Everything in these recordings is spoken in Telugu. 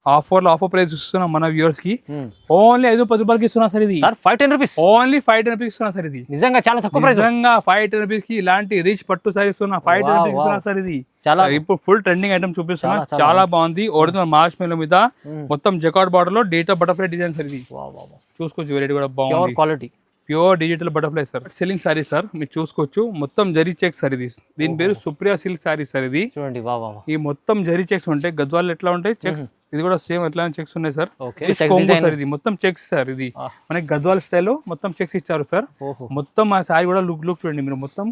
ఆఫర్ ప్రైస్ ఇస్తున్నా మన వ్యూవర్స్ కి. ఓన్లీ 5-10 రూపాయలకి ఇస్తున్నా సార్ ఇది. సార్ 510 రూపీస్, ఓన్లీ 510 రూపీస్ ఇస్తున్నా సార్ ఇది. నిజంగా చాలా తక్కువ ప్రైస్. నిజంగా 510 రూపీస్ కి ఇలాంటి రిచ్ పట్టు సారీ ఇస్తున్నా. 510 రూపీస్ ఇస్తున్నా సార్ ఇది. చాలా ఇప్పుడు ఫుల్ ట్రెండింగ్ ఐటమ్ చూపిస్తున్నా. చాలా బాగుంది. ఒరిజినల్ మార్ష్ మెల్లో మీద మొత్తం జకార్డ్ బార్డర్ లో డేటా బటర్ఫ్లై డిజైన్ సార్ ఇది. చూసుకోవచ్చు, వెరైటీ కూడా బాగుంది. Quality pure digital butterfly sir. Selling sorry sir, మీరు చూసుకోవచ్చు. మొత్తం జరీ చెక్స్ సార్ ఇది. దీని పేరు సుప్రియా సిల్క్ సారీ సార్ ఇది. చూడండి, ఈ మొత్తం జరీ చెక్స్ ఉంటాయి. గద్వాలు ఎట్లా ఉంటాయి చెక్స్, ఇది కూడా సేమ్ ఎట్లా చెక్స్ ఉన్నాయి సార్. సార్ ఇది మొత్తం చెక్స్ సార్. ఇది మనకి గద్వాల్ స్టైల్లో మొత్తం చెక్స్ ఇచ్చారు సార్. మొత్తం ఆ సారీ కూడా లుక్ చూడండి మీరు. మొత్తం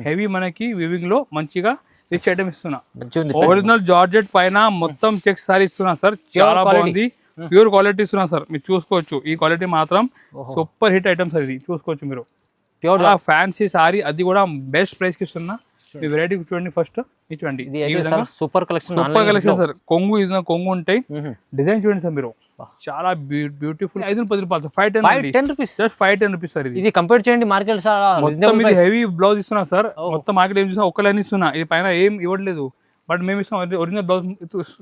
హెవీ మనకి వివింగ్ లో మంచిగా రిచ్ ఐటమ్ ఇస్తున్నా. ఒరిజినల్ జార్జెట్ పైన మొత్తం చెక్స్ సారీ ఇస్తున్నా సార్. చాలా బాగుంది. ప్యూర్ క్వాలిటీ ఇస్తున్నా సార్. మీరు చూసుకోవచ్చు. ఈ క్వాలిటీ మాత్రం సూపర్ హిట్ ఐటమ్ సార్ ఇది. చూసుకోవచ్చు మీరు. ప్యూర్ ఫ్యాన్సీ సారీ, అది కూడా బెస్ట్ ప్రైస్ కి ఇస్తున్నా. మీ వెరైటీ చూడండి ఫస్ట్. ఇటువంటి super collection, super collection sir. కొంగు ఉంటాయి. డిజైన్ చూడండి సార్ మీరు. చాలా బ్యూటిఫుల్. 5-10 రూపాయలు. 510 రూపీస్, జస్ట్ 510 రూపీస్ సార్ ఇది. కంపేర్ చేయండి మార్కెట్. హెవీ బ్లౌజ్ ఇస్తున్నా సార్. మొత్తం మార్కెట్ ఏం చూసినా ఒక లైన్ ఇస్తున్నా. ఇది పైన ఏం ఇవ్వట్లేదు, బట్ మేము ఇస్తాం ఒరిజినల్ బ్లౌజ్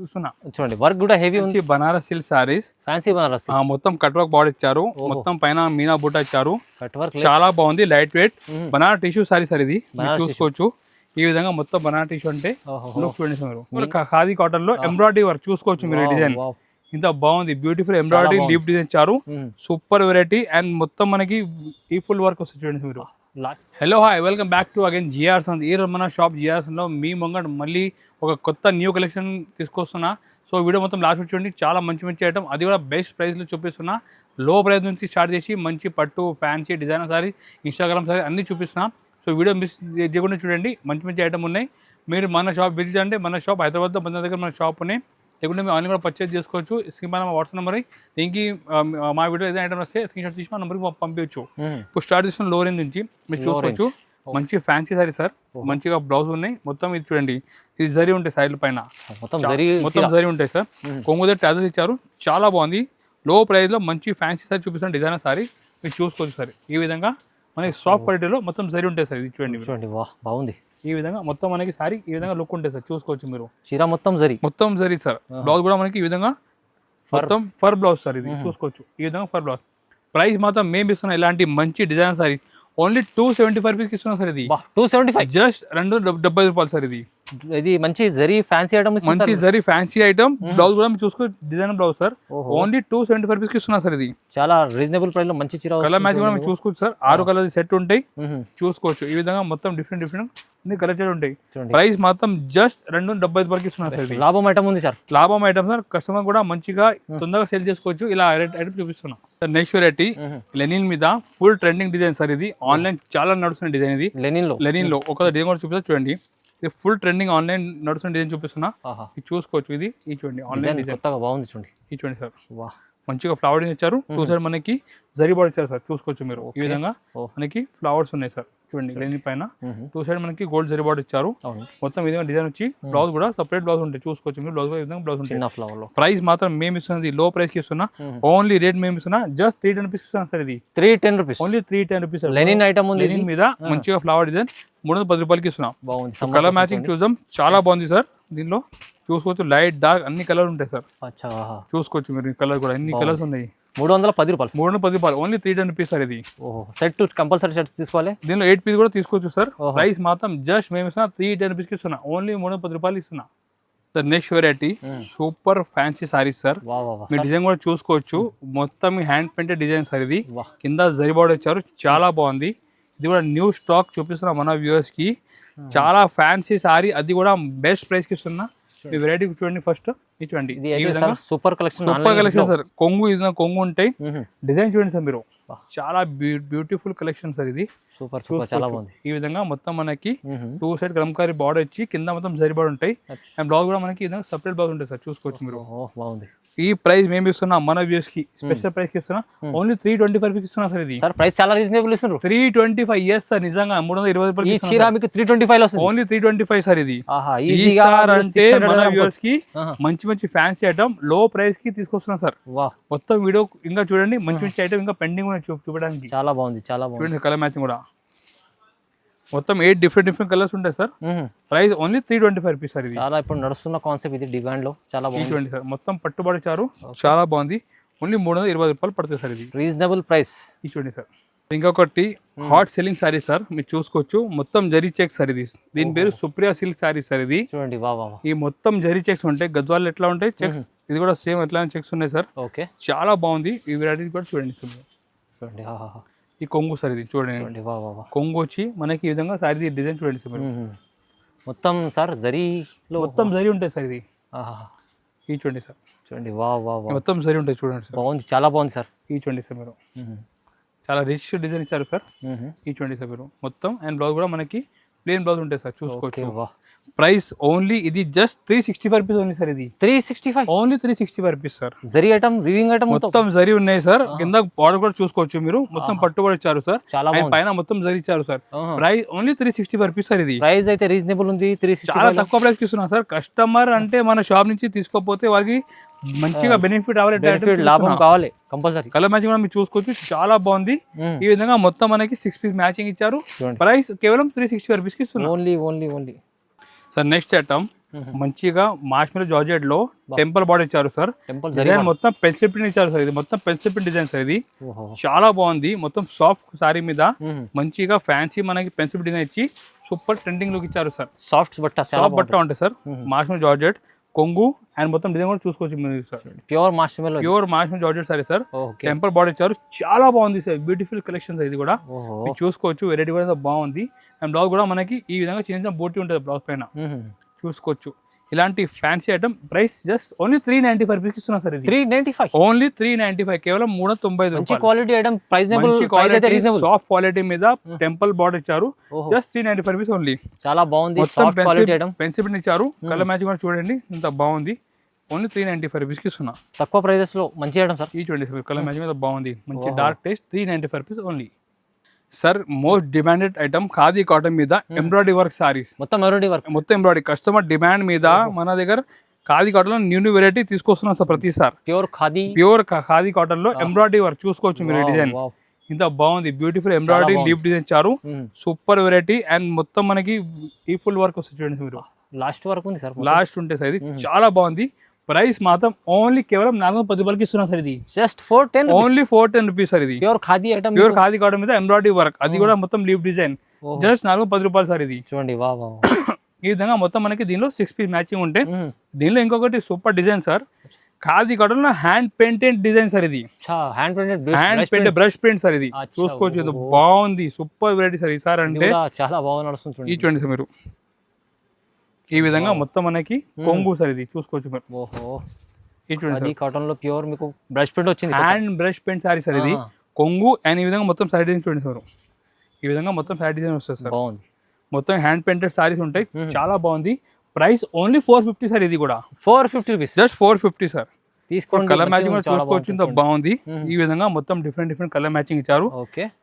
ఇస్తున్నా. చూడండి, వర్క్ కూడా హెవీ ఉంది. Banaras silk saris, fancy Banaras. మొత్తం కట్ వర్క్ బార్డర్ ఇచ్చారు. మొత్తం పైన మీనా బూటా ఇచ్చారు. చాలా బాగుంది. Light weight Banaras tissue sorry sir ఇది. చూసుకోవచ్చు. ఈ విధంగా మొత్తం బనారస్ టిష్యూ అంటే లుక్ చూడండి మీరు. ఖాదీ కాటన్ లో ఎంబ్రాయిడరీ వర్క్ చూసుకోవచ్చు మీరు. డిజైన్ ఇంత బాగుంది. బ్యూటిఫుల్ ఎంబ్రాయిడరీ లీఫ్ డిజైన్ ఇచ్చారు. Super variety. అండ్ మొత్తం మనకి ఈ ఫుల్ వర్క్ వస్తుంది చూడండి మీరు. Hello hi, welcome back to again GR Sant. ఈ రోజు మన షాప్ జిఆర్ సంత్ లో మీ ముంగట మళ్ళీ ఒక కొత్త న్యూ కలెక్షన్ తీసుకొస్తున్నా. సో వీడియో మొత్తం లాస్ట్ చూడండి. చాలా మంచి ఐటమ్, అది కూడా బెస్ట్ ప్రైస్లో చూపిస్తున్నా. లో ప్రైస్ నుంచి స్టార్ట్ చేసి మంచి పట్టు, fancy, designer sorry, Instagram sorry అన్నీ చూపిస్తున్నా. సో వీడియో మిస్ చేయకుండా చూడండి. మంచి ఐటమ్ ఉన్నాయి. మీరు మన షాప్ విజిట్ అంటే మన షాప్ హైదరాబాద్లో మన దగ్గర మన షాప్ ఉన్నాయి. లేకుంటే మీరు ఆన్లైన్ కూడా పర్చేజ్ చేసుకోవచ్చు. స్క్రీన్ పైన మా వాట్సాప్ నెంబర్. దీనికి మా వీడియో ఏదైనా ఐటమ్ వస్తే స్క్రీన్ షాట్ తీసి మా నెంబర్కి పంపించవచ్చు. ఇప్పుడు స్టార్ట్ చేసిన లో రేంజ్ నుంచి మీరు చూసుకోవచ్చు. మంచి ఫ్యాన్సీ సారీ సార్. మంచిగా బ్లౌజ్ ఉన్నాయి. మొత్తం ఇది చూడండి. ఇది జరీ ఉంటాయి సైడ్ పైన, మొత్తం జరీ ఉంటాయి సార్. కొంగు ట్యాజెస్ ఇచ్చారు. చాలా బాగుంది. లో ప్రైస్ లో మంచి ఫ్యాన్సీ సారీ చూపిస్తాను. డిజైనర్ సారీ మీరు చూసుకోవచ్చు సార్. ఈ విధంగా మనకి సాఫ్ట్ క్వాలిటీలో మొత్తం జరీ ఉంటాయి సార్. ఇది చూడండి, బాగుంది. ఈ విధంగా మొత్తం మనకి సారీ ఈ విధంగా లుక్ ఉంటాయి సార్. చూసుకోవచ్చు మీరు. చీర మొత్తం జరీ సార్. బ్లౌజ్ కూడా మనకి ఈ విధంగా మొత్తం ఫర్ బ్లౌజ్ సార్. ఇది చూసుకోవచ్చు. ఈ విధంగా ఫర్ బ్లౌజ్. ప్రైస్ మాత్రం మేము ఇస్తున్నాం. ఇలాంటి మంచి డిజైన్ సారీ ఓన్లీ 275 రూపీస్ ఇస్తున్నాం సార్. ఇది 275, జస్ట్ 270 రూపాయలు సార్. ఇది మంచి జరీ ఫ్యాన్సీ ఐటమ్. మంచి జరీ ఫ్యాన్సీ ఐటమ్. బ్లౌజ్ కూడా మీరు చూసుకో, design blouse sir. Only 275 rupees ఇస్తున్నా సార్. ఇది చాలా రీజనబుల్ ప్రైస్ లో మంచి చీర. కలర్ మ్యాచింగ్ కూడా మీరు చూసుకోవచ్చు సార్. 6 కలర్ సెట్ ఉంటాయి. చూసుకోవచ్చు. ఈ విధంగా మొత్తం డిఫరెంట్ కలెక్షన్ ఉంటాయి. ప్రైస్ మాత్రం జస్ట్ 275 రూపాయలకి ఇస్తున్నా సార్. లాభం ఐటమ్ ఉంది సార్. లాభం ఐటమ్ సార్. కస్టమర్ కూడా మంచిగా తొందరగా సేల్ చేసుకోవచ్చు. ఇలా ఐటమ్ చూపిస్తున్నా సార్. నెక్స్ట్ వెరైటీ లెనిన్ మీద ఫుల్ ట్రెండింగ్ డిజైన్ సార్. ఇది ఆన్లైన్ చాలా నడుస్తున్న డిజైన్. ఇది లెనిన్ లో ఒక డిజైన్ కూడా చూపిస్తా చూడండి. ఇది ఫుల్ ట్రెండింగ్ ఆన్లైన్ నడుస్తున్న డిజైన్ చూపిస్తున్నా. ఇది చూసుకోవచ్చు. ఇది చూడండి ఆన్లైన్ డిజైన్ బాగుంది. చూడండి సార్. మంచిగా ఫ్లవర్ ఇచ్చారు. 2 సైడ్ మనకి జరీ బార్డర్ ఇచ్చారు సార్. చూసుకోవచ్చు మీరు. ఈ విధంగా మనకి ఫ్లవర్స్ ఉన్నాయి సార్. చూడండి లెనిన్ పైన 2 సైడ్ మనకి గోల్డ్ జరీ బార్డర్ ఇచ్చారు. మొత్తం విధంగా డిజైన్ వచ్చి బ్లౌజ్ కూడా సపరేట్ బ్లౌజ్ ఉంటాయి. చూసుకోవచ్చు మీరు. బ్లౌజ్ విధంగా బ్లౌజ్ ఉంటుంది. ప్రైస్ మాత్రం మేము ఇస్తున్నది లో ప్రైస్ కి ఇస్తున్నా. ఓన్లీ రేట్ మేము ఇస్తున్నా జస్ట్ 310 రూపీస్ ఇస్తున్నా సార్. ఇది 310 rupees, only 310 rupees. Lenin item ఉంది. లెనిన్ మీద మంచిగా ఫ్లవర్ డిజైన్ 310 రూపాయలకి ఇస్తున్నా. కలర్ మ్యాచింగ్ చూద్దాం. చాలా బాగుంది సార్. దీనిలో చూసుకోవచ్చు. లైట్ డార్క్ అన్ని కలర్ ఉంటాయి సార్. చూసుకోవచ్చు మీరు. కలర్ కూడా ఎన్ని కలర్స్ ఉన్నాయి. 310 రూపాయలు. 310 రూపాయలు. Only 310 rupees sir. ఇది సెట్ కంపల్సరీ సెట్ తీసుకోవాలి. దీనిలో 8 పీస్ కూడా తీసుకోవచ్చు సార్. ప్రైస్ మాత్రం జస్ట్ మేము ఇస్తున్నా 310 రూపీస్కి ఇస్తున్నా. ఓన్లీ 310 రూపాయలు ఇస్తున్నా sir. Next variety super fancy sarees sir. మీ డిజైన్ కూడా చూసుకోవచ్చు. మొత్తం హ్యాండ్ పెయింటెడ్ డిజైన్ సార్. ఇది కింద జరీ బార్డర్ ఇచ్చారు. చాలా బాగుంది. ఇది కూడా న్యూ స్టాక్ చూపిస్తున్నా మన వ్యూవర్స్ కి. చాలా ఫ్యాన్సీ సారీ, అది కూడా బెస్ట్ ప్రైస్ కి ఇస్తున్నా. మీ వెరైటీ చూడండి ఫస్ట్. చూడండి సూపర్ కలెక్షన్ సార్. కొంగు ఉంటాయి. డిజైన్ చూడండి సార్ మీరు. చాలా బ్యూటిఫుల్ కలెక్షన్ సార్. ఇది సూపర్ చాలా బాగుంది. ఈ విధంగా మొత్తం మనకి 2 సైడ్ కలంకారీ బార్డర్ ఇచ్చి కింద మొత్తం జరీ బార్డర్ ఉంటాయి. అండ్ బ్లౌజ్ కూడా మనకి సపరేట్ బ్లౌజ్ ఉంటాయి సార్. చూసుకోవచ్చు మీరు. బాగుంది. ఈ ప్రైస్ మేము ఇస్తున్నా మన వ్యూస్ కి స్పెషల్ ప్రైస్ ఇస్తున్నా. ఓన్లీ 325 రూపీస్ ఇస్తున్నా సార్. ఇది ప్రైస్ చాలా రీజనబుల్ ఇస్తున్నారు. 325. Yes sir. నిజంగా 320 రూపాయలు. ఈ చీర మీకు 325 వస్తుంది. Only 325 sir. ఇది అంటే మన వ్యూస్ కి మంచి ఫ్యాన్సీ ఐటమ్ లో ప్రైస్ కి తీసుకొస్తున్నా సార్. మొత్తం వీడియో ఇంకా చూడండి. మంచి ఐటమ్ ఇంకా పెండింగ్ ఉన్నాయి చూపడానికి. చాలా బాగుంది. చాలా బాగుంది. చూడండి కలర్ మ్యాచింగ్ కూడా. మొత్తం 8 డిఫరెంట్ కలర్స్ ఉంటాయి sir. Price only 325 rupees sir. ఇది చాలా ఇప్పుడు నడుస్తున్న కాన్సెప్ట్, ఇది డిమాండ్ లో చాలా బాగుంది. 320 సార్. మొత్తం పట్టుబడి చారు చాలా బాగుంది. ఓన్లీ 320 రూపాయలు పడుతుంది సార్. ఇది రీజనబుల్ ప్రైస్. 320 సార్. ఇంకొకటి హాట్ సెల్లింగ్ సారీ సార్, మీరు చూసుకోవచ్చు. మొత్తం జరీ చెక్స్ సార్ ఇది. దీని పేరు సుప్రియా సిల్క్ సారీ సార్. ఇది చూడండి, వా వా. ఈ మొత్తం జరీ చెక్స్ ఉంటాయి. గద్వాలు ఎట్లా ఉంటాయి చెక్స్, ఇది కూడా సేమ్ ఎట్లానే చెక్స్ ఉన్నాయి సార్. ఓకే, చాలా బాగుంది. ఈ వెరైటీ కూడా చూడండి. చూడండి, ఈ కొంగు సార్. ఇది చూడండి, కొంగు వచ్చి మనకి ఈ విధంగా సారీ డిజైన్ చూడండి సార్. మొత్తం సార్ జరీలో మొత్తం జరీ ఉంటాయి సార్. ఇది ఈ చూడండి సార్. చూడండి, వా వా వా. మొత్తం జరీ ఉంటాయి చూడండి సార్. బాగుంది, చాలా బాగుంది సార్. ఈ చూడండి సార్. మీరు చాలా రిచ్ డిజైన్ ఇచ్చారు సార్. ఈ చూడండి సార్ మీరు మొత్తం. అండ్ బ్లౌజ్ కూడా మనకి ప్లేన్ బ్లౌజ్ ఉంటాయి సార్, చూసుకోవచ్చు. ప్రైస్ ఓన్లీ ఇది జస్ట్ 365 రూపీస్ ఓన్లీ సార్. ఇది 365 only 365 rupees sir. Zari item, weaving item మొత్తం జరీ ఉన్నాయి సార్. కింద బార్డర్ కూడా చూసుకోవచ్చు మీరు. మొత్తం పట్టుబడి ఇచ్చారు సార్. చాలా పైన మొత్తం జరీ ఇచ్చారు sir. Price only 365 rupees sir. ఇది ప్రైస్ అయితే రీజనబుల్ ఉంది. 365 చాలా తక్కువ ప్రైస్ ఇస్తున్నా సార్. కస్టమర్ అంటే మన షాప్ నుంచి తీసుకోకపోతే వాళ్ళకి మంచిగా బెనిఫిట్ అవ్వాలి, లాభం కావాలి కంపల్సరీ. కలర్ మ్యాచింగ్ కూడా మీరు చూసుకోవచ్చు. చాలా బాగుంది. ఈ విధంగా మొత్తం మనకి 6 పీస్ మ్యాచింగ్ ఇచ్చారు. ప్రైస్ కేవలం 365 రూపీస్ కి ఇస్తున్నారు. ఓన్లీ సార్ నెక్స్ట్ ఐటమ్ మంచిగా మాష్మెలో జార్జెట్ లో టెంపుల్ బార్డర్ ఇచ్చారు సార్. డిజైన్ మొత్తం పెన్సిల్ ప్రింట్ ఇచ్చారు సార్. ఇది మొత్తం పెన్సిల్ ప్రింట్ డిజైన్ సార్. ఇది చాలా బాగుంది. మొత్తం సాఫ్ట్ సారీ మీద మంచిగా ఫ్యాన్సీ మనకి పెన్సిల్ డిజైన్ ఇచ్చి సూపర్ ట్రెండింగ్ లుక్ ఇచ్చారు సార్. సాఫ్ట్ బట్ట ఉంటాయి సార్. మాష్మెలో జార్జెట్ కొంగు అండ్ మొత్తం డిజైన్ కూడా చూసుకోవచ్చు మీరు sir. Pure marshmallow georgette saree sir. Temple border ఇచ్చారు. చాలా బాగుంది సార్. Beautiful collection sir. ఇది కూడా మీరు చూసుకోవచ్చు. వెరైటీ కూడా బాగుంది. అండ్ బ్లౌజ్ కూడా మనకి ఈ విధంగా చిన్న బోటీ ఉంటుంది బ్లౌజ్ పైన, చూసుకోవచ్చు. ఇలాంటి fancy item price just only 395 rupees ఇస్తున్నా సార్. ఇది 395 ఓన్లీ 395 కేవలం 395 మంచి క్వాలిటీ ఐటమ్. సాఫ్ట్ క్వాలిటీ మీద టెంపుల్ బార్డర్ ఇచ్చారు. Just 395 rupees only. చాలా బాగుంది. Soft quality item. Pencil print ఇచ్చారు. కలర్ మ్యాచింగ్ కూడా చూడండి ఎంత బాగుంది. ఓన్లీ 395 రూపీస్ కి ఇస్తున్నా. తక్కువ ప్రైజెస్ లో మంచి ఐటమ్ సార్. ఈ చూడండి కలర్ మ్యాచింగ్ మీద బాగుంది. మంచి dark taste. 395 rupees only sir. Most demanded item khadi cotton మీద ఎంబ్రాయిడరీ వర్క్ సారీస్. మొత్తం ఎంబ్రాయిడరీ కస్టమర్ డిమాండ్ మీద మన దగ్గర ఖాదీ కాటన్ లో న్యూ వెరైటీ తీసుకొస్తున్నాం సార్ ప్రతిసారి. ప్యూర్ ఖాదీ కాటన్ లో ఎంబ్రాయిడరీ వర్క్ చూసుకోవచ్చు మీరు. డిజైన్ ఇంత బాగుంది. బ్యూటిఫుల్ ఎంబ్రాయిడరీ లీఫ్ డిజైన్ ఇచ్చారు. Super variety. అండ్ మొత్తం మనకి ఈ ఫుల్ వర్క్ వస్తుంది చూడండి మీరు. లాస్ట్ వరకు ఉంది సార్. లాస్ట్ ఉంటే సార్. ఇది చాలా బాగుంది. ప్రైస్ మాత్రం ఓన్లీ కేవలం 410 రూపాయలకి ఇస్తున్నా సార్. ఇది జస్ట్ 410 ఓన్లీ 410 రూపీస్ సార్. ఇది pure khadi item. Pure khadi cotton మీద ఎంబ్రాయిడరీ వర్క్, అది కూడా మొత్తం లీఫ్ డిజైన్. జస్ట్ 410 రూపాయలు సార్. ఇది చూడండి, ఈ విధంగా మొత్తం మనకి దీనిలో 6 పీస్ మ్యాచింగ్ ఉంటే. దీనిలో ఇంకొకటి super design sir. Khadi cotton లో హ్యాండ్ పెయింటెడ్ డిజైన్ సార్. ఇది hand painted brush print sir. ఇది చూసుకోవచ్చు. ఇది బాగుంది. Super variety sir. ఈ సార్ అంటే చాలా బాగా నడుస్తుంది. ఈ చూడండి సార్ మీరు. ఈ విధంగా మొత్తం మనకి కొంగు సార్. ఇది చూసుకోవచ్చు మీరు. కాటన్ లో ప్యూర్ మీకు బ్రష్ ప్రింట్ వచ్చింది. Hand brush paint sorry sir. ఇది కొంగు అండ్ ఈ విధంగా మొత్తం సైడ్ డిజైన్ చూడండి సార్. ఈ విధంగా మొత్తం సైడ్ డిజైన్ వస్తుంది సార్. బాగుంది. మొత్తం హ్యాండ్ పెయింటెడ్ సారీస్ ఉంటాయి. చాలా బాగుంది. Price only 450 sir. ఇది కూడా 450 రూపీస్. Just 450 sir. తీసుకోండి. కలర్ మ్యాచింగ్ కూడా చూసుకోవచ్చు. ఇంత బాగుంది. ఈ విధంగా మొత్తం డిఫరెంట్ కలర్ మ్యాచింగ్ ఇచ్చారు.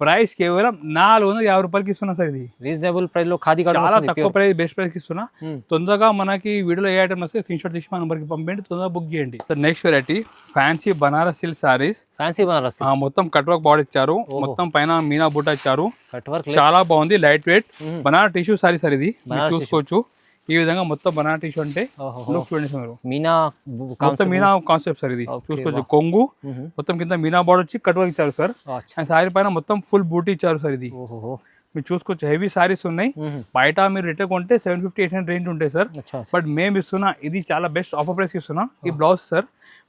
ప్రైస్ కేవలం 450 రూపాయలకి ఇస్తున్నా సార్. ఇది రీజనబుల్ ప్రైస్ లో ఖాదీ కాటన్ చాలా తక్కువ ప్రైస్, బెస్ట్ ప్రైస్ ఇస్తున్నా. తొందరగా మనకి వీడియోలో ఏ ఐటమ్ వస్తే స్క్రీన్ షాట్ తీసి మా నంబర్ కి పంపండి. తొందరగా బుక్ చేయండి. Next variety fancy Banaras silk saris. మొత్తం కట్ వర్క్ బార్డర్ ఇచ్చారు. మొత్తం పైన మీనా బూటా ఇచ్చారు. చాలా బాగుంది. Light weight Banaras tissue sorry sir. ఇది చూసుకోవచ్చు. ఈ విధంగా మొత్తం బనానా టిష్యూ అంటే చూడండి సార్. మొత్తం మీనా కాన్సెప్ట్ సార్. ఇది చూసుకోవచ్చు. కొంగు మొత్తం కింద మీనా బార్డర్ వచ్చి కట్ వర్క్ ఇచ్చారు సార్. అండ్ సారీ పైన మొత్తం ఫుల్ బూటీ ఇచ్చారు సార్. ఇది మీరు చూసుకోవచ్చు. హెవీ సారీస్ ఉన్నాయి. బయట మీరు రిటర్న్ కొంటే 750-800 రేంజ్ ఉంటాయి సార్. బట్ మేము ఇస్తున్నా ఇది చాలా బెస్ట్ ఆఫర్ ప్రైస్ ఇస్తున్నా. ఈ బ్లౌజ్ సార్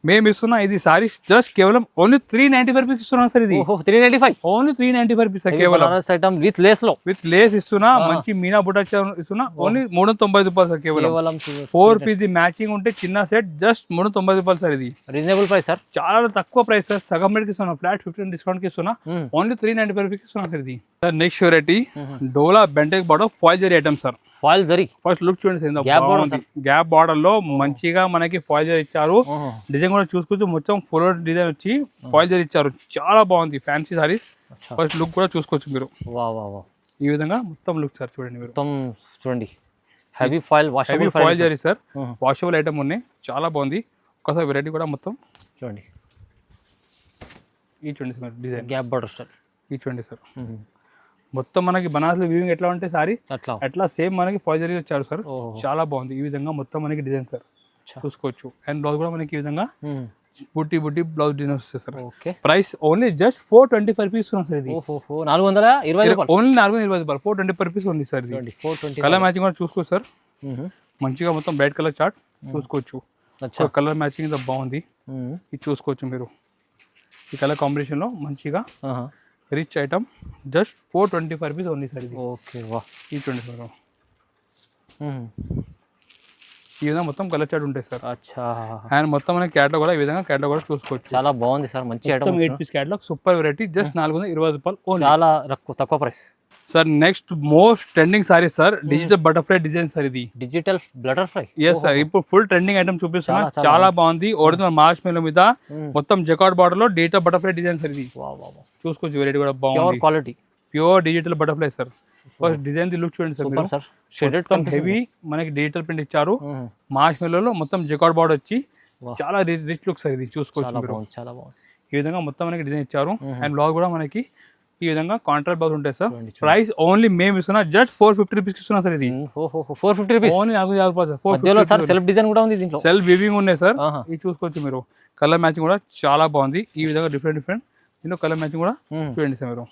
మేము ఇస్తున్నా. ఇది సారీస్ జస్ట్ కేవలం ఓన్లీ 395 రూపీస్ ఇస్తున్నాం సార్. ఇది 395 ఓన్లీ 395 రూపీస్ కేవలం. విత్ లేస్ ఇస్తున్నా. మంచి మీనా బుటా ఇస్తున్నా. ఓన్లీ 390 రూపాయలు సార్. కేవలం 4 పీస్ మ్యాచింగ్ ఉంటే చిన్న సెట్ జస్ట్ 390 రూపాయలు సార్. ఇది రీజనబుల్ ప్రైస్ సార్. చాలా తక్కువ ప్రైస్ సార్. సగం రేట్ ఇస్తున్నా. ఫ్లాట్ 15% డిస్కౌంట్ కి ఇస్తున్నా. ఓన్లీ 395 రూపీస్ ఇస్తున్నా సార్. ఇది సార్ నెక్స్ట్ వెరైటీ డోలా బెంటెక్ border foil zari item sir. Foil zari first look చూడండి. గ్యాప్ బార్డర్ లో మంచిగా మనకి ఫాయిల్ జరీ ఇచ్చారు. డిజైన్ కూడా చూసుకోవచ్చు. మొత్తం ఫుల్ డిజైన్ వచ్చి ఫాయిల్ జరీ ఇచ్చారు. చాలా బాగుంది. Fancy sorry. ఫస్ట్ లుక్ కూడా చూసుకోవచ్చు మీరు. ఈ విధంగా మొత్తం లుక్ సార్ చూడండి మీరు. మొత్తం చూడండి. Heavy foil zari sir. Washable item ఉన్నాయి. చాలా బాగుంది. ఒకసారి వెరైటీ కూడా మొత్తం చూడండి. ఈ చూడండి sir design gap border style. ఈ చూడండి సార్. మొత్తం మనకి బనారస్ లో వీవింగ్ ఎట్లా ఉంటే సారీ అట్లా అట్లా సేమ్ మనకి ఫాయిల్ వచ్చారు సార్. ఓహో. చాలా బాగుంది. ఈ విధంగా మొత్తం మనకి డిజైన్ సార్ చూసుకోవచ్చు. అండ్ బ్లౌజ్ కూడా మనకి ఈ విధంగా బుట్టి బ్లౌజ్ డిజైన్ వస్తుంది sir. Okay. Price only just 425 rupees sir. ఇది ఓహో 420 రూపాయలు. ఓన్లీ 420 రూపాయలు. 425 రూపీస్ ఉంది సార్. ఇది 420. కలర్ మ్యాచింగ్ కూడా చూసుకోవచ్చు సార్. మంచిగా మొత్తం బ్రైట్ కలర్ చార్ట్ చూసుకోవచ్చు. కలర్ మ్యాచింగ్ ఇంత బాగుంది. ఇది చూసుకోవచ్చు మీరు. ఈ కలర్ కాంబినేషన్ లో మంచిగా rich item. Just 425 rupees only sir. ఇది ఓకే. వా. ఈ 25 ఈ విధంగా మొత్తం కలర్ చార్ట్ ఉంటాయి సార్. అచ్చా. అండ్ మొత్తం మనకి క్యాటలాగ్ కూడా ఈ విధంగా క్యాటలాగ్ కూడా చూసుకోవచ్చు. చాలా బాగుంది సార్. మంచి item. 8 piece catalogue super variety. Just 420 రూపాయలు ఓన్లీ. చాలా తక్కువ price sir. Next most trending sorry sir, digital butterfly design sir. ఇది డిజిటల్ బటర్ఫ్లై. Yes sir. ఇప్పుడు ఫుల్ ట్రెండింగ్ ఐటమ్ చూపిస్తున్నా. చాలా బాగుంది. ఒరిజినల్ మార్చ్ మేలో మీద మొత్తం జకార్డ్ బార్డర్ లో డిజిటల్ బటర్ఫ్లై డిజైన్ సార్. ఇది చూసుకోవచ్చు. వెరైటీ కూడా బాగుంది. Quality pure digital butterfly sir. First design the look చూడండి సార్. హెవీ మనకి డిజిటల్ ప్రింట్ ఇచ్చారు. మార్చ్ మేలో మొత్తం జకార్డ్ బార్డర్ వచ్చి చాలా రిచ్ లుక్ సార్. ఇది చూసుకోవచ్చు మీరు. చాలా బాగుంది. ఈ విధంగా మొత్తం మనకి డిజైన్ ఇచ్చారు. అండ్ బ్లౌజ్ కూడా మనకి ఈ విధంగా కాంట్రాక్ట్ బ్లౌజ్ ఉంటాయి సార్. ప్రైస్ ఓన్లీ మేము ఇస్తున్నా జస్ట్ 450 రూపీస్ ఇస్తున్నా సార్. ఇది 450 రూపీస్ ఓన్లీ. 450 రూపాయలు సార్. సార్ సెల్ఫ్ డిజైన్ కూడా ఉంది దీంట్లో. సెల్ఫ్ వీవింగ్ ఉన్నాయి సార్. ఇది చూసుకోవచ్చు మీరు. కలర్ మ్యాచింగ్ కూడా చాలా బాగుంది. ఈ విధంగా డిఫరెంట్ దీంట్లో కలర్ మ్యాచింగ్ కూడా చూడండి సార్ మీరు.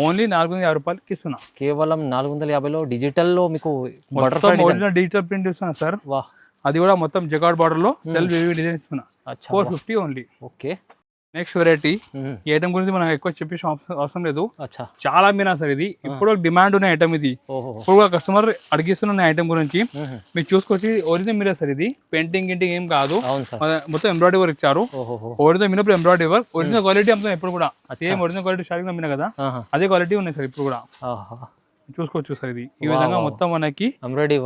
ఓన్లీ 450 రూపాయలకి ఇస్తున్నా. కేవలం 450 లో డిజిటల్ లో మీకు ఒరిజినల్ డిజిటల్ ప్రింట్ ఇస్తున్నా సార్. అది కూడా మొత్తం జకార్డ్ బార్డర్ లో సెల్ఫ్ వీవింగ్ డిజైన్ ఇస్తున్నా. 450 ఓన్లీ. ఓకే. Next variety. ఈ ఐటమ్ గురించి మనం ఎక్కువ చెప్పేసి అవసరం లేదు. చాలా మీనా సార్. ఇది ఇప్పుడు డిమాండ్ ఉన్న ఐటమ్. ఇది ఇప్పుడు కస్టమర్ అడిగిస్తున్న ఐటమ్ గురించి మీరు చూసుకొచ్చి ఒరిజినల్ మీరే సార్. ఇది పెయింటింగ్ గింటింగ్ ఏం కాదు. మొత్తం ఎంబ్రాయిడరీ వర్క్ ఇచ్చారు. ఒరిజినల్ మీనప్పుడు ఎంబ్రాయిడరీ వర్క్. ఒరిజినల్ క్వాలిటీ అమ్ముతాం ఎప్పుడు కూడా. సేమ్ ఒరిజినల్ క్వాలిటీ స్టార్టింగ్ మీనా కదా, అదే క్వాలిటీ ఉన్నాయి సార్ ఇప్పుడు కూడా. చూసుకోవచ్చు సార్. ఇది ఈ విధంగా మొత్తం మనకి embroidery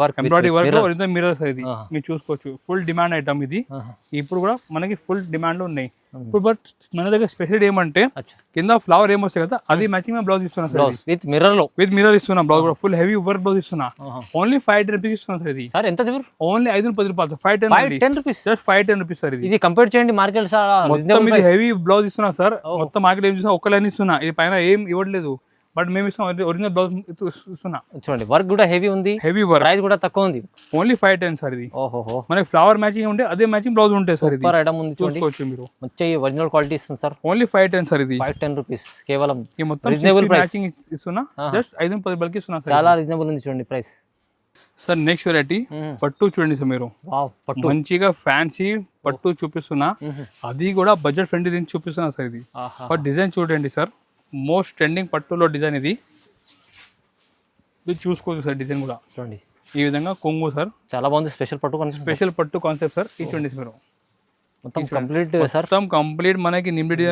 work original mirror sir. ఇది మీరు చూసుకోవచ్చు. ఫుల్ డిమాండ్ ఐటమ్ ఇది. ఇప్పుడు కూడా మనకి ఫుల్ డిమాండ్ లో ఉన్నాయి ఇప్పుడు. బట్ మన దగ్గర స్పెషల్ ఏమంటే కింద ఫ్లవర్ ఏమొస్తాయి కదా, అది మ్యాచింగ్ బ్లౌజ్ ఇస్తున్నా సార్. విత్ మిర్రర్ ఇస్తున్నా. బ్లౌజ్ కూడా ఫుల్ హెవీ వర్క్ బ్లౌజ్ ఇస్తున్నా. ఓన్లీ 510 రూపీస్ ఇస్తున్నా సార్. ఇది సార్ ఎంత చెప్పారు? ఓన్లీ 510 రూపాయలు. 510 రూపీస్. Just 510 rupees sir. ఇది కంపేర్ చేయండి మార్కెట్. మొత్తం ఇది హెవీ బ్లౌజ్ ఇస్తున్నా సార్. మొత్తం మార్కెట్ ఏం చూసినా ఒక్క లైన్ ఇస్తున్నా. ఇది పైన ఏం ఇవ్వట్లేదు. బట్ మేము ఇస్తాం ఒరిజినల్ బ్లౌజ్ ఇస్తున్నా. చూడండి వర్క్ కూడా హెవీ ఉంది. Heavy work. ప్రైస్ కూడా తక్కువ ఉంది. Only 510 sir. ఇది మనకి ఫ్లవర్ మ్యాచింగ్ ఉంటే అదే మ్యాచింగ్ బ్లౌజ్ ఉంటాయి సార్. ఇది ఐటమ్ ఉంది చూసుకోవచ్చు మీరు. మంచి ఒరిజినల్ క్వాలిటీ ఇస్తుంది సార్. Only 510 sir. ఇది 510 రూపీస్ కేవలం. ఈ మొత్తం రీజనబుల్ మ్యాచింగ్ ఇస్తున్నా. జస్ట్ 510 రూపాయలకి ఇస్తున్నా సార్. చాలా రీజనబుల్ ఉంది చూడండి ప్రైస్ సార్. నెక్స్ట్ వెరైటీ పట్టు చూడండి సార్ మీరు. మంచిగా ఫ్యాన్సీ పట్టు చూపిస్తున్నా. అది కూడా బడ్జెట్ ఫ్రెండ్లీ దీనికి చూపిస్తున్నా సార్. ఇది బట్ డిజైన్ చూడండి సార్. మోస్ట్ ట్రెండింగ్ పట్టులో డిజైన్ ఇది. ఇది చూసుకోవచ్చు సార్. డిజైన్ కూడా చూడండి. ఈ విధంగా కొంగు సార్. చాలా బాగుంది. స్పెషల్ పట్టు కాన్సెప్ట్ సార్. ఈ చూడండి మీరు. మొత్తం కంప్లీట్ సార్. మొత్తం కంప్లీట్ మనకి నిమ్మిడి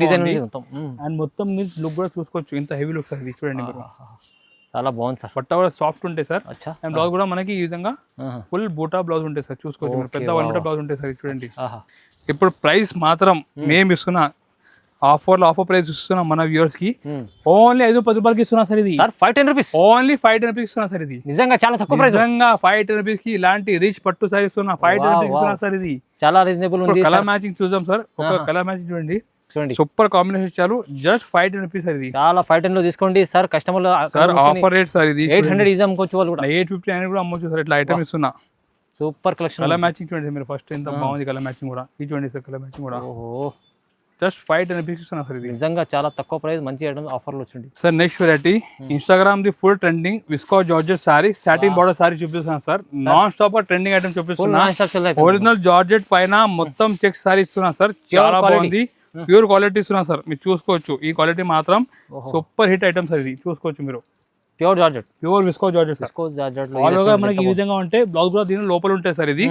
డిజైన్ అండ్ మొత్తం లుక్ కూడా చూసుకోవచ్చు. ఇంత హెవీ లుక్ సార్. ఇది చూడండి మీరు. చాలా బాగుంది సార్. పట్ట కూడా సాఫ్ట్ ఉంటాయి సార్. అండ్ బ్లౌజ్ కూడా మనకి ఈ విధంగా ఫుల్ బూటా బ్లౌజ్ ఉంటాయి సార్. చూసుకోవచ్చు మీరు. పెద్ద 1 మీటర్ బ్లౌజ్ ఉంటాయి సార్. చూడండి. ఇప్పుడు ప్రైస్ మాత్రం మేము ఇస్తున్నా ఆఫర్ ప్రైస్ ఇస్తున్నా మన వ్యూవర్స్ కి. ఓన్లీ 510 రూపాయలకి ఇస్తున్నా సార్. ఇది 510 రూపీస్. ఓన్లీ 510 రూపీస్ ఇస్తున్నా సార్. ఇది నిజంగా చాలా తక్కువ ప్రైస్. నిజంగా 510 రూపీస్ కి ఇలాంటి రిచ్ పట్టు సార్ ఇస్తున్నా. 510 రూపీస్ ఇస్తున్నా సార్. ఇది చాలా రీజనబుల్ ఉంది. కలర్ మ్యాచింగ్ చూద్దాం సార్. ఒక కలర్ మ్యాచింగ్ చూడండి. సూపర్ కాంబినేషన్ ఇచ్చారు. Just 510 rupees sir. ఇది చాలా 510 లో తీసుకోండి sir. Customer sir offer rate sir. ఇది 800 ఈజీ అమ్ముకోవచ్చు. వాళ్ళు కూడా 850 అని కూడా అమ్మొచ్చు సార్. ఇట్లా ఐటమ్ ఇస్తున్నా. Super collection. కలర్ మ్యాచింగ్ చూడండి మీరు. ఫస్ట్ ఎంత బాగుంది కలర్ మ్యాచింగ్ కూడా. ఇది చూడండి సార్. కలర్ మ్యాచింగ్ కూడా జస్ట్ 510 రూపీస్ ఇస్తున్నా సార్. ఇది నిజంగా చాలా తక్కువ ప్రైస్. మంచి ఐటమ్ ఆఫర్లో వచ్చింది సార్. నెక్స్ట్ వెరైటీ ఇన్స్టాగ్రామ్ ది full trending visco georgette saree, satin border saree చూపిస్తున్నాను sir. Non stop trending item చూపిస్తున్నా. ఒరిజినల్ జార్జెట్ పైన మొత్తం చెక్స్ సారీ ఇస్తున్నా సార్. చాలా బాగుంది. ప్యూర్ క్వాలిటీ ఇస్తున్నా సార్. మీరు చూసుకోవచ్చు. ఈ క్వాలిటీ మాత్రం సూపర్ హిట్ ఐటమ్ సార్. ఇది చూసుకోవచ్చు మీరు. Pure georgette. Pure visco georgette. All over మనకి ఈ విధంగా ఉంటే బ్లౌజ్ కూడా దీని లోపల ఉంటాయి సార్. ఇది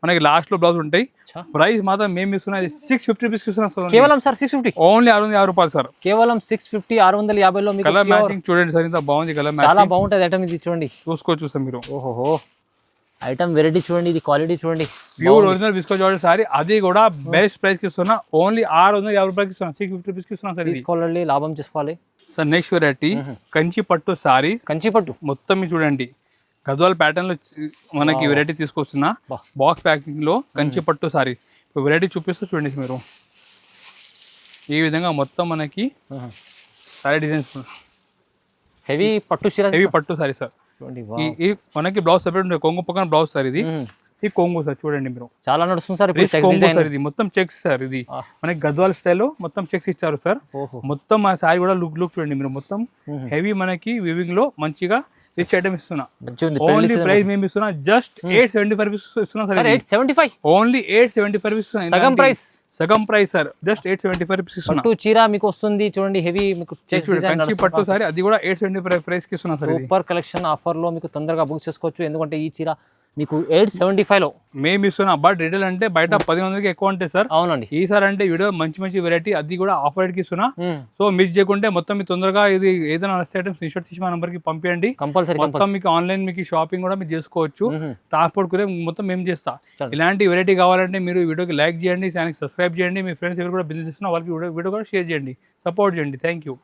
మనకి లాస్ట్ లో బ్లౌజ్ ఉంటాయి. ప్రైస్ మాత్రం మేము ఇస్తున్నది 650 రూపీస్ ఇస్తున్నాం సార్. కేవలం సార్ 650. ఓన్లీ 650 రూపాయలు సార్. కేవలం 650. 650 లో కలర్ మ్యాచింగ్ చూడండి సార్. ఇంత బాగుంది కలర్ మ్యాచింగ్. చాలా బాగుంటది ఐటమ్. ఇది చూడండి. చూసుకోవచ్చు సార్ మీరు. ఓహో ఐటమ్ వెరైటీ చూడండి. ఇది క్వాలిటీ చూడండి. Pure original visco georgette sorry. అది కూడా బెస్ట్ ప్రైస్ కి ఇస్తున్నా. ఓన్లీ 650 రూపాయలకి ఇస్తున్నా. 650 రూపీస్ కి ఇస్తున్నా సార్. తీసుకోవాలి, లాభం చేసుకోవాలి సార్. నెక్స్ట్ వెరైటీ కంచి పట్టు సారీ. కంచి పట్టు మొత్తం చూడండి. గద్వాల్ ప్యాటర్న్ లో మనకి వెరైటీ తీసుకొస్తున్నా. బాక్స్ ప్యాకింగ్ లో కంచి పట్టు సారీ వెరైటీ చూపిస్తూ చూడండి మీరు. ఈ విధంగా మొత్తం మనకి సారీ డిజైన్స్ హెవీ పట్టు చీర హెవీ పట్టు సారీ సార్. చూడండి ఈ మనకి బ్లౌజ్ సెపరేట్ ఉంటుంది, కొంగు పక్కన బ్లౌజ్ సార్ ఇది. ఈ కొంగు సార్ చూడండి మీరు, చాలా నడుస్తుంది సార్ ఇప్పుడు కొంగు సార్. ఇది మొత్తం చెక్స్ సార్, ఇది మనకి గద్వాల్ స్టైల్లో మొత్తం చెక్స్ ఇచ్చారు సార్. మొత్తం ఆ సారీ కూడా లుక్ చూడండి మీరు, మొత్తం హెవీ మనకి వివింగ్ లో మంచిగా రిచ్ ఐటమ్ ఇస్తున్నా. ఓన్లీ ప్రైస్ మేము ఇస్తున్నా జస్ట్ 875 రూపీస్ ఇస్తున్నా సార్. 875 ఓన్లీ 875 రూపీస్ సగం ప్రైస్ సార్. జస్ట్ 875 రూపీస్ ఇస్తున్నా. పట్టు చీర మీకు వస్తుంది చూడండి, హెవీ మీకు కంచి పట్టు సారీ, అది కూడా 875 ప్రైస్ కి ఇస్తున్నా సార్. సూపర్ కలెక్షన్ ఆఫర్ లో మీకు తొందరగా బుక్ చేసుకోవచ్చు, ఎందుకంటే ఈ చీర మీకు 875 లో మేము ఇస్తున్నా. బట్ రిటైల్ అంటే బయట 1000కి ఎక్కువ ఉంటాయి సార్. అవునండి, ఈసారి అంటే వీడియో మంచి వెరైటీ, అది కూడా ఆఫర్ రేట్ కి ఇస్తున్నా. సో మిస్ చేయకుంటే మొత్తం మీ తొందరగా ఇది ఏదైనా నచ్చే ఐటమ్స్ స్క్రీన్‌షాట్ తీసి మా నంబర్ కి పంపించండి. కంపల్సరీ మొత్తం మీకు ఆన్లైన్ మీకు షాపింగ్ కూడా మీరు చేసుకోవచ్చు. ట్రాన్స్పోర్ట్ కూడా మొత్తం మేము చేస్తా. ఇలాంటి వెరైటీ కావాలంటే మీరు ఈ వీడియోకి లైక్ చేయండి, ఛానల్కి సబ్స్క్రైబ్ చేయండి, మీ ఫ్రెండ్స్ ఎవరు కూడా బిజినెస్ చేస్తున్నా వాళ్ళకి వీడియో కూడా షేర్ చేయండి, సపోర్ట్ చేయండి. Thank you.